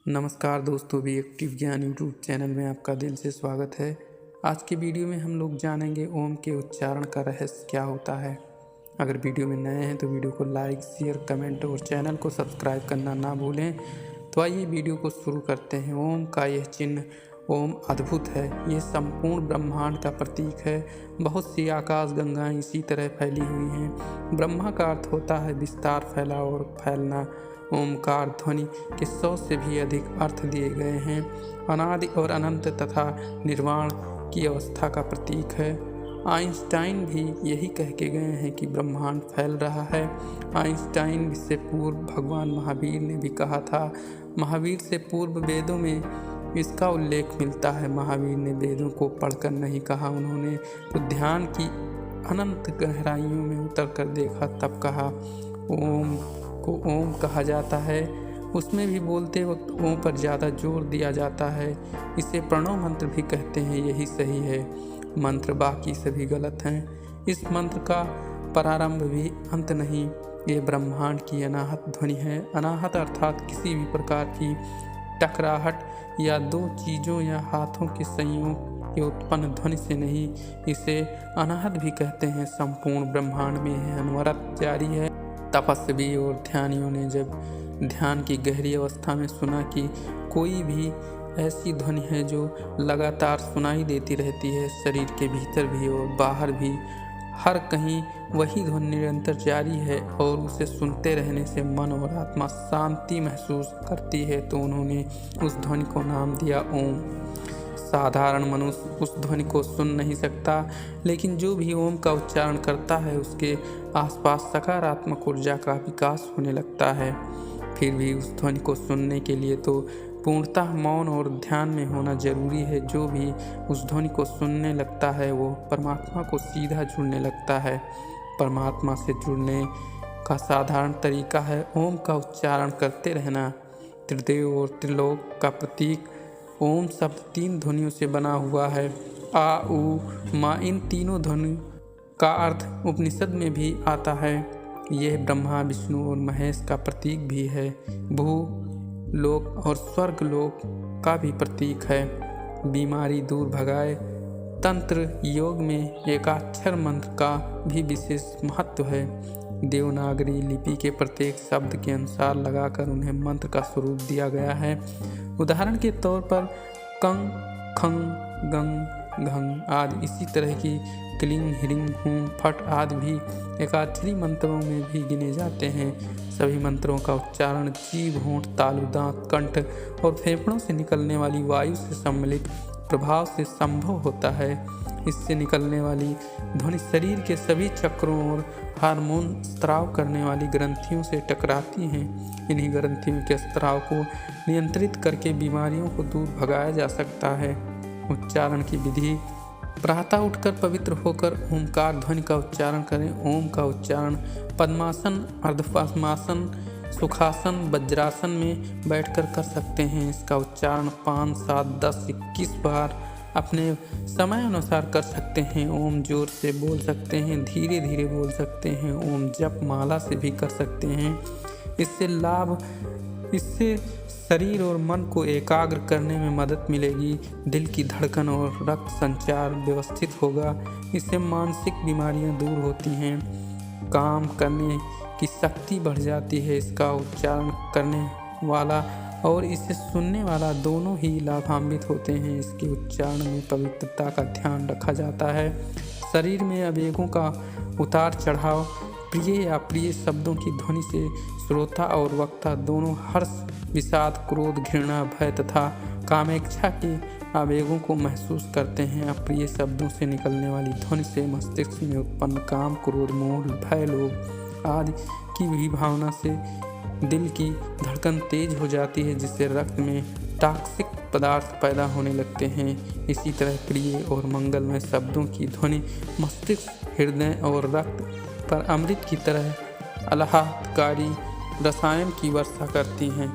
नमस्कार दोस्तों, भी एक्टिव ज्ञान यूट्यूब चैनल में आपका दिल से स्वागत है। आज की वीडियो में हम लोग जानेंगे ओम के उच्चारण का रहस्य क्या होता है। अगर वीडियो में नए हैं तो वीडियो को लाइक, शेयर, कमेंट और चैनल को सब्सक्राइब करना ना भूलें। तो आइए वीडियो को शुरू करते हैं। ओम का यह चिन्ह ओम अद्भुत है। ये संपूर्ण ब्रह्मांड का प्रतीक है। बहुत सी आकाश गंगाएं इसी तरह फैली हुई हैं। ब्रह्मा का अर्थ होता है विस्तार, फैला और फैलना। ओमकार ध्वनि के 100 से भी अधिक अर्थ दिए गए हैं। अनादि और अनंत तथा निर्वाण की अवस्था का प्रतीक है। आइंस्टाइन भी यही कह के गए हैं कि ब्रह्मांड फैल रहा है। आइंस्टाइन से पूर्व भगवान महावीर ने भी कहा था। महावीर से पूर्व वेदों में इसका उल्लेख मिलता है। महावीर ने वेदों को पढ़कर नहीं कहा, उन्होंने तो ध्यान की अनंत गहराइयों में उतर कर देखा, तब कहा। ओम को ओम कहा जाता है। उसमें भी बोलते वक्त ओम पर ज़्यादा जोर दिया जाता है। इसे प्रणव मंत्र भी कहते हैं, यही सही है। मंत्र बाकी सभी गलत हैं। इस मंत्र का प्रारंभ भी अंत नहीं, ये ब्रह्मांड की अनाहत ध्वनि है। अनाहत अर्थात किसी भी प्रकार की टकराहट या दो चीज़ों या हाथों के संयोग के उत्पन्न ध्वनि से नहीं, इसे अनाहत भी कहते हैं। संपूर्ण ब्रह्मांड में यह अनवरत जारी है। तपस्वी और ध्यानियों ने जब ध्यान की गहरी अवस्था में सुना कि कोई भी ऐसी ध्वनि है जो लगातार सुनाई देती रहती है, शरीर के भीतर भी और बाहर भी, हर कहीं वही ध्वनि निरंतर जारी है और उसे सुनते रहने से मन और आत्मा शांति महसूस करती है, तो उन्होंने उस ध्वनि को नाम दिया ओम। साधारण मनुष्य उस ध्वनि को सुन नहीं सकता, लेकिन जो भी ओम का उच्चारण करता है उसके आसपास सकारात्मक ऊर्जा का विकास होने लगता है। फिर भी उस ध्वनि को सुनने के लिए तो पूर्णतः मौन और ध्यान में होना जरूरी है। जो भी उस ध्वनि को सुनने लगता है वो परमात्मा को सीधा जुड़ने लगता है। परमात्मा से जुड़ने का साधारण तरीका है ओम का उच्चारण करते रहना। त्रिदेव और त्रिलोक का प्रतीक ओम शब्द 3 ध्वनियों से बना हुआ है। आ, उ, मा। इन तीनों ध्वनि का अर्थ उपनिषद में भी आता है। यह ब्रह्मा, विष्णु और महेश का प्रतीक भी है। भू लोक और स्वर्ग लोक का भी प्रतीक है। बीमारी दूर भगाए। तंत्र योग में एकाक्षर मंत्र का भी विशेष महत्व है। देवनागरी लिपि के प्रत्येक शब्द के अनुसार लगाकर उन्हें मंत्र का स्वरूप दिया गया है। उदाहरण के तौर पर कंग, खंग, गंग, घंग आदि। इसी तरह की क्लिंग, हिरिंग, हूं, फट आदि भी एकाक्षरी मंत्रों में भी गिने जाते हैं। सभी मंत्रों का उच्चारण जीभ, होंठ, तालु, दांत, कंठ और फेफड़ों से निकलने वाली वायु से सम्मिलित प्रभाव से संभव होता है। इससे निकलने वाली ध्वनि शरीर के सभी चक्रों और हार्मोन स्त्राव करने वाली ग्रंथियों से टकराती हैं। इन्हीं ग्रंथियों के स्त्राव को नियंत्रित करके बीमारियों को दूर भगाया जा सकता है। उच्चारण की विधि। प्रातः उठकर पवित्र होकर ओमकार ध्वनि का उच्चारण करें। ओम का उच्चारण पद्मासन, अर्धपद्मासन, सुखासन, वज्रासन में बैठकर कर सकते हैं। इसका उच्चारण 5, 7, 10, 21 बार अपने समय अनुसार कर सकते हैं। ओम जोर से बोल सकते हैं, धीरे धीरे बोल सकते हैं। ओम जप माला से भी कर सकते हैं। इससे शरीर और मन को एकाग्र करने में मदद मिलेगी। दिल की धड़कन और रक्त संचार व्यवस्थित होगा। इससे मानसिक बीमारियां दूर होती हैं। काम करने की शक्ति बढ़ जाती है। इसका उच्चारण करने वाला और इसे सुनने वाला दोनों ही लाभान्वित होते हैं। इसके उच्चारण में पवित्रता का ध्यान रखा जाता है। शरीर में आवेगों का उतार चढ़ाव, प्रिय या प्रिय शब्दों की ध्वनि से श्रोता और वक्ता दोनों हर्ष, विषाद, क्रोध, घृणा, भय तथा कामेच्छा के आवेगों को महसूस करते हैं। अप्रिय शब्दों से निकलने वाली ध्वनि से मस्तिष्क में उत्पन्न काम, क्रोध, मोह, भय, लोभ आदि की भी भावना से दिल की धड़कन तेज हो जाती है, जिससे रक्त में टॉक्सिक पदार्थ पैदा होने लगते हैं। इसी तरह प्रिय और मंगलमय शब्दों की ध्वनि मस्तिष्क, हृदय और रक्त पर अमृत की तरह आह्लादकारी रसायन की वर्षा करती हैं।